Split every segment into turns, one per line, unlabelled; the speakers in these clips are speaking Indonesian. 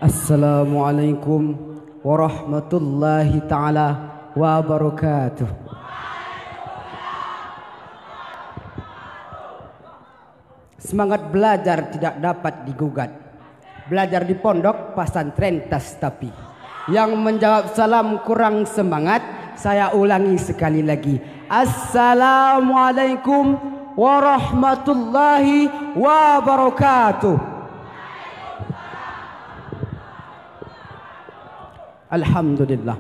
Assalamualaikum warahmatullahi ta'ala wabarakatuh. Semangat belajar tidak dapat digugat. Belajar di pondok pesantren tas tapi. Yang menjawab salam kurang semangat, saya ulangi sekali lagi. Assalamualaikum warahmatullahi wabarakatuh. Alhamdulillah.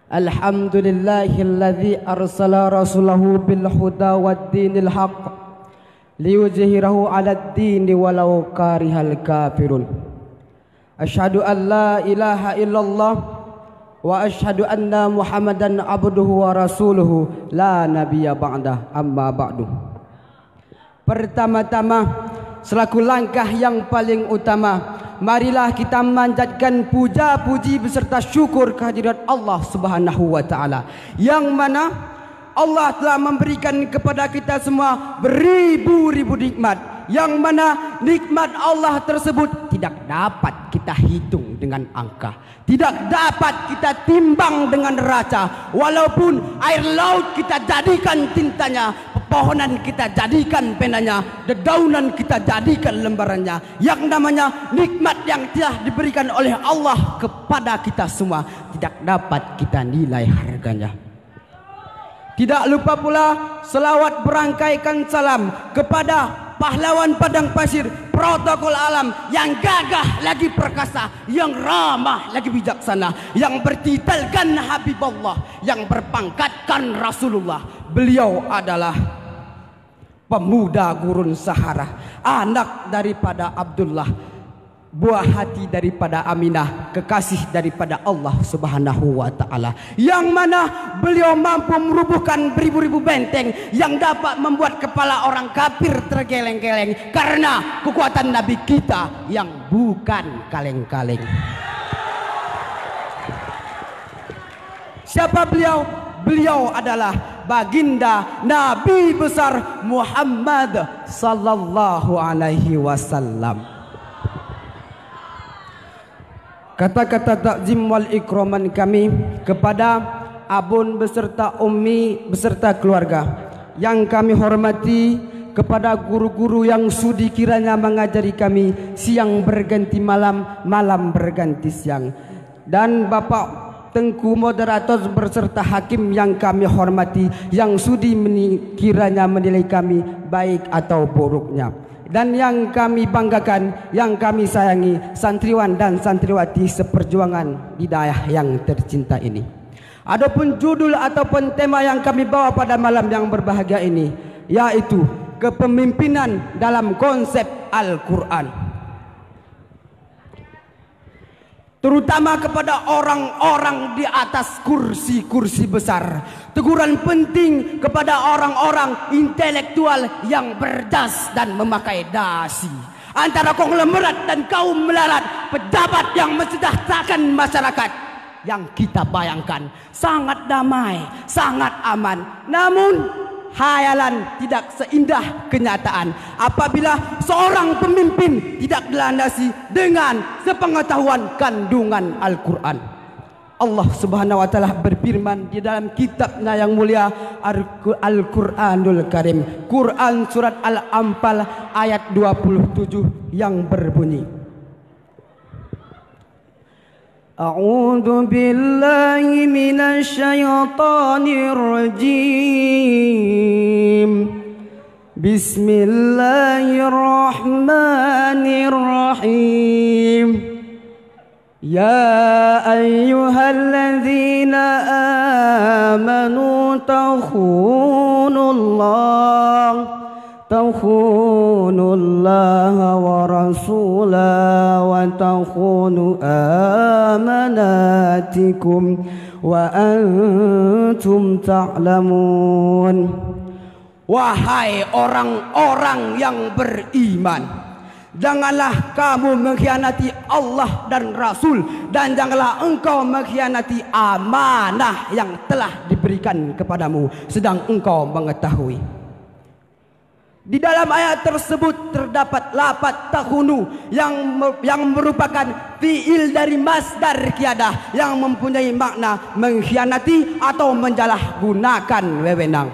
Alhamdulillahilladzi arsala rasulahu bil huda wad dinil haqq liyuzhirahu 'alad dini walau karihal kafirun. Asyhadu an la ilaha illallah wa asyhadu anna Muhammadan abduhu wa rasuluhu la nabiyya ba'dah, amma ba'du. Pertama-tama, selaku langkah yang paling utama, marilah kita memanjatkan puja-puji beserta syukur kehadirat Allah Subhanahu wa taala, yang mana Allah telah memberikan kepada kita semua beribu-ribu nikmat, yang mana nikmat Allah tersebut tidak dapat kita hitung dengan angka, tidak dapat kita timbang dengan neraca. Walaupun air laut kita jadikan tintanya, pepohonan kita jadikan penanya, dedaunan kita jadikan lembarannya, yang namanya nikmat yang telah diberikan oleh Allah kepada kita semua tidak dapat kita nilai harganya. Tidak lupa pula selawat berangkaikan salam kepada pahlawan padang pasir, protokol alam yang gagah lagi perkasa, yang ramah lagi bijaksana, yang bertitelkan Habibullah, yang berpangkatkan Rasulullah. Beliau adalah pemuda gurun Sahara, anak daripada Abdullah, buah hati daripada Aminah, kekasih daripada Allah Subhanahu wa taala, yang mana beliau mampu merubuhkan beribu-ribu benteng yang dapat membuat kepala orang kafir tergeleng-geleng karena kekuatan Nabi kita yang bukan kaleng-kaleng. Siapa beliau? Beliau adalah baginda Nabi besar Muhammad sallallahu alaihi wasallam. Kata-kata takzim wal ikraman kami kepada abun beserta ummi beserta keluarga yang kami hormati, kepada guru-guru yang sudi kiranya mengajari kami siang berganti malam, malam berganti siang, dan Bapak Tengku moderator berserta hakim yang kami hormati, yang sudi kiranya menilai kami baik atau buruknya. Dan yang kami banggakan, yang kami sayangi, santriwan dan santriwati seperjuangan di daerah yang tercinta ini. Adapun judul ataupun tema yang kami bawa pada malam yang berbahagia ini, yaitu kepemimpinan dalam konsep Al-Quran, terutama kepada orang-orang di atas kursi-kursi besar. Teguran penting kepada orang-orang intelektual yang berdas dan memakai dasi, antara konglomerat dan kaum melarat, pejabat yang mensejahterakan masyarakat, yang kita bayangkan sangat damai, sangat aman. Namun hayalan tidak seindah kenyataan apabila seorang pemimpin tidak dilandasi dengan sepengetahuan kandungan Al-Quran. Allah Subhanahu wa taala berfirman di dalam kitabnya yang mulia Al-Quranul Karim, Quran surat Al-Anfal ayat 27 yang berbunyi, A'udzu billahi minasy syaithanir rajim. Bismillahirrahmanirrahim. Ya ayyuhalladzina amanu takhunullaha wa rasulahu wa takhunu amanatikum wa antum ta'lamun. Wahai orang-orang yang beriman, janganlah kamu mengkhianati Allah dan Rasul, dan janganlah engkau mengkhianati amanah yang telah diberikan kepadamu sedang engkau mengetahui. Di dalam ayat tersebut terdapat lafaz tahunu yang merupakan fiil dari masdar kiadah yang mempunyai makna mengkhianati atau menjalahgunakan wewenang.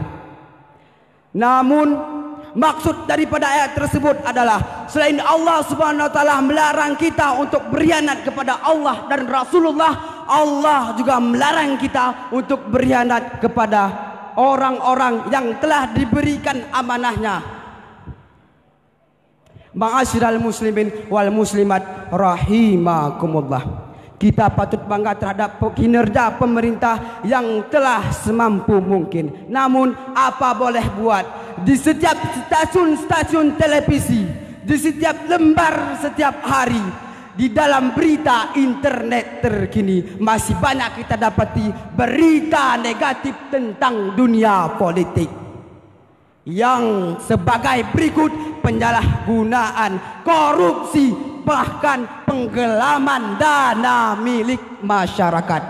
Namun maksud daripada ayat tersebut adalah selain Allah Subhanahu wa taala melarang kita untuk berkhianat kepada Allah dan Rasulullah, Allah juga melarang kita untuk berkhianat kepada orang-orang yang telah diberikan amanahnya. Ma'asyiral muslimin wal muslimat rahimakumullah. Kita patut bangga terhadap kinerja pemerintah yang telah semampu mungkin. Namun apa boleh buat, di setiap stasiun-stasiun televisi, di setiap lembar setiap hari, di dalam berita internet terkini masih banyak kita dapati berita negatif tentang dunia politik yang sebagai berikut: penyalahgunaan, korupsi, bahkan penggelaman dana milik masyarakat.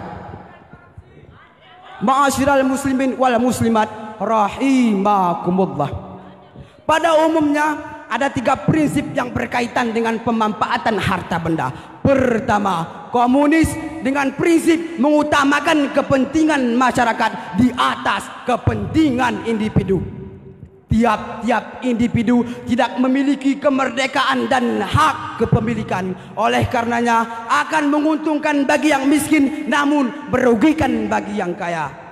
Ma'asyiral muslimin wal muslimat rahimakumullah. Pada umumnya ada 3 prinsip yang berkaitan dengan pemanfaatan harta benda. Pertama, komunis dengan prinsip mengutamakan kepentingan masyarakat di atas kepentingan individu. Tiap-tiap individu tidak memiliki kemerdekaan dan hak kepemilikan. Oleh karenanya akan menguntungkan bagi yang miskin namun merugikan bagi yang kaya.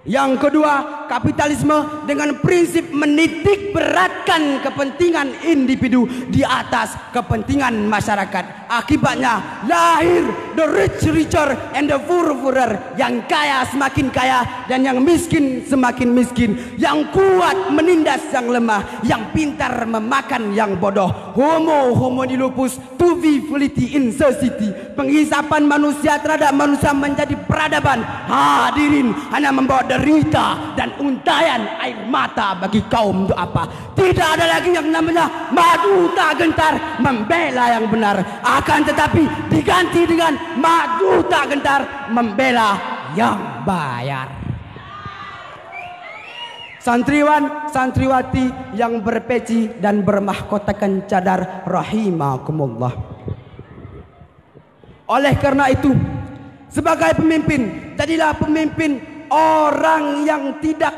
Yang kedua, kapitalisme dengan prinsip menitik beratkan kepentingan individu di atas kepentingan masyarakat. Akibatnya lahir the rich richer and the poor poorer. Yang kaya semakin kaya dan yang miskin semakin miskin. Yang kuat menindas yang lemah, yang pintar memakan yang bodoh. Homo homini lupus to vivility in society. Penghisapan manusia terhadap manusia menjadi peradaban. Hadirin, hanya membawa derita dan untayan air mata bagi kaum untuk apa? Tidak ada lagi yang namanya madu tak gentar membela yang benar, akan tetapi diganti dengan madu tak gentar membela yang bayar. Santriwan santriwati yang berpeci dan bermahkotakan cadar rahimakumullah. Oleh karena itu, sebagai pemimpin, jadilah pemimpin orang yang tidak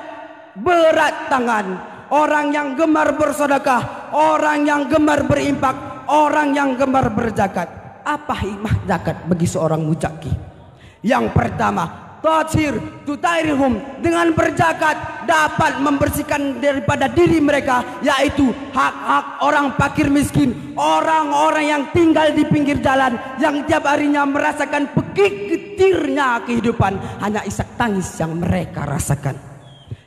berat tangan, orang yang gemar bersedekah, orang yang gemar berinfak, orang yang gemar berzakat. Apa hikmah zakat bagi seorang muzaki? Yang pertama, tathir tutairhum, dengan berzakat dapat membersihkan daripada diri mereka, yaitu hak-hak orang fakir miskin, orang-orang yang tinggal di pinggir jalan, yang tiap harinya merasakan getirnya kehidupan, hanya isak tangis yang mereka rasakan.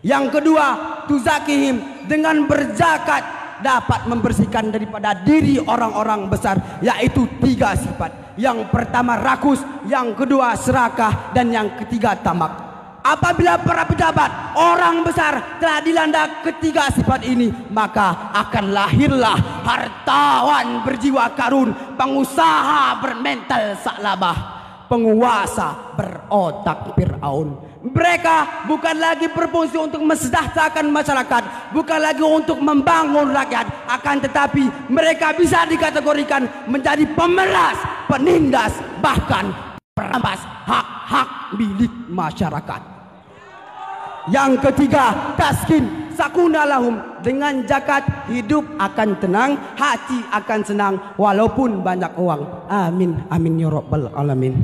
Yang kedua, tuzakihim, dengan berzakat dapat membersihkan daripada diri orang-orang besar, yaitu 3 sifat. Yang pertama rakus, yang kedua serakah, dan yang ketiga tamak. Apabila para pejabat, orang besar telah dilanda ketiga sifat ini, maka akan lahirlah hartawan berjiwa karun, pengusaha bermental saklabah, penguasa berotak Fir'aun. Mereka bukan lagi berfungsi untuk mensejahterakan masyarakat, bukan lagi untuk membangun rakyat, akan tetapi mereka bisa dikategorikan menjadi pemeras, penindas, bahkan perampas hak-hak milik masyarakat. Yang ketiga, taskin sakuna lahum, dengan zakat hidup akan tenang, hati akan senang walaupun banyak uang. Amin amin ya rabbal alamin.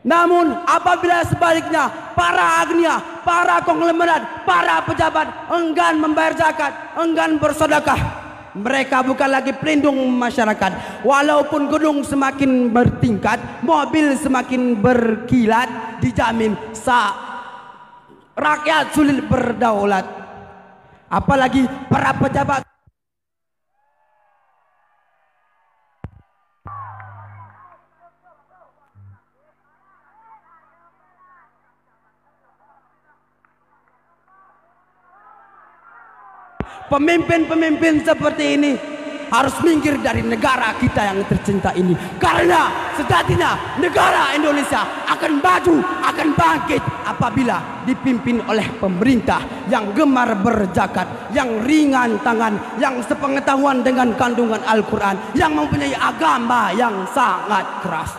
Namun apabila sebaliknya, para agnia, para konglomerat, para pejabat enggan membayar zakat, enggan bersedekah, mereka bukan lagi pelindung masyarakat. Walaupun gedung semakin bertingkat, mobil semakin berkilat, dijamin rakyat sulit berdaulat. Apalagi para pejabat pemimpin-pemimpin seperti ini harus minggir dari negara kita yang tercinta ini. Karena sejatinya negara Indonesia akan maju, akan bangkit apabila dipimpin oleh pemerintah yang gemar berzakat, yang ringan tangan, yang sepengetahuan dengan kandungan Al-Quran, yang mempunyai agama yang sangat keras.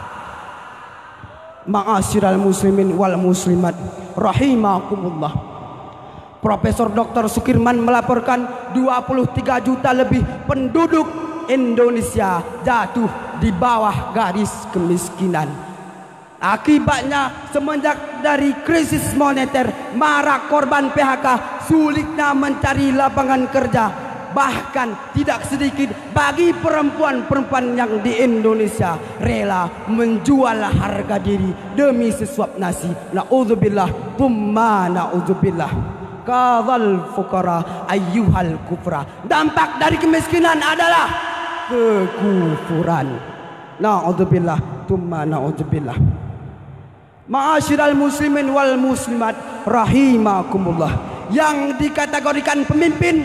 Ma'asyiral muslimin wal muslimat rahimakumullah. Profesor Dr. Sukirman melaporkan 23 juta lebih penduduk Indonesia jatuh di bawah garis kemiskinan. Akibatnya semenjak dari krisis moneter, marak korban PHK, sulitnya mencari lapangan kerja. Bahkan tidak sedikit bagi perempuan-perempuan yang di Indonesia rela menjual harga diri demi sesuap nasi. Na'udzubillah, thumma na'udzubillah. Kadzal fuqara ayyuhal kufra. Dampak dari kemiskinan adalah kekufuran. Na'udzubillah, thumma na'udzubillah. Ma'asyiral muslimin wal muslimat rahimakumullah. Yang dikategorikan pemimpin,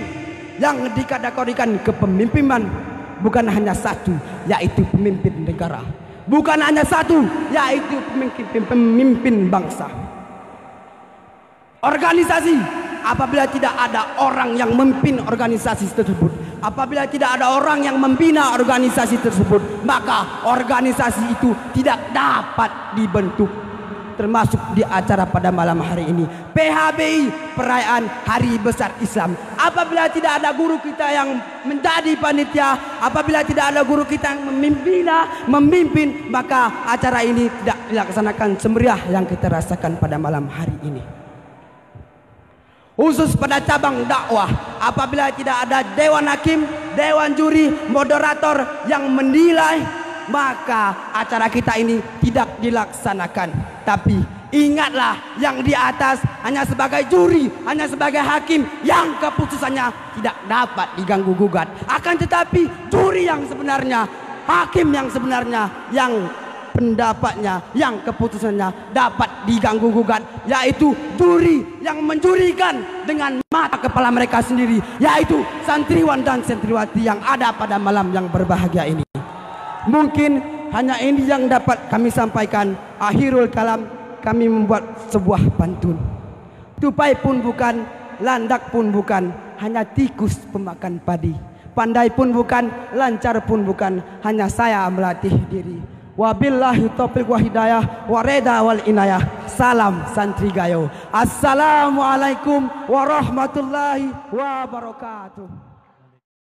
yang dikategorikan kepemimpinan bukan hanya satu, yaitu pemimpin negara. Bukan hanya satu, yaitu pemimpin bangsa. Organisasi, apabila tidak ada orang yang memimpin organisasi tersebut, apabila tidak ada orang yang membina organisasi tersebut, maka organisasi itu tidak dapat dibentuk. Termasuk di acara pada malam hari ini, PHBI, perayaan Hari Besar Islam. Apabila tidak ada guru kita yang menjadi panitia, apabila tidak ada guru kita yang memimpin, maka acara ini tidak dilaksanakan semeriah yang kita rasakan pada malam hari ini. Khusus pada cabang dakwah, apabila tidak ada dewan hakim, dewan juri, moderator yang menilai, maka acara kita ini tidak dilaksanakan. Tapi ingatlah, yang di atas hanya sebagai juri, hanya sebagai hakim yang keputusannya tidak dapat diganggu gugat. Akan tetapi juri yang sebenarnya, hakim yang sebenarnya, yang pendapatnya, yang keputusannya dapat diganggu gugat, yaitu juri yang menjurikan dengan mata kepala mereka sendiri, yaitu santriwan dan santriwati yang ada pada malam yang berbahagia ini. Mungkin hanya ini yang dapat kami sampaikan. Akhirul kalam, kami membuat sebuah pantun. Tupai pun bukan, landak pun bukan, hanya tikus pemakan padi. Pandai pun bukan, lancar pun bukan, hanya saya melatih diri. Wabillahi taufiq wa hidayah wa reda wal inayah. Salam santri gayo. Assalamualaikum warahmatullahi wabarakatuh.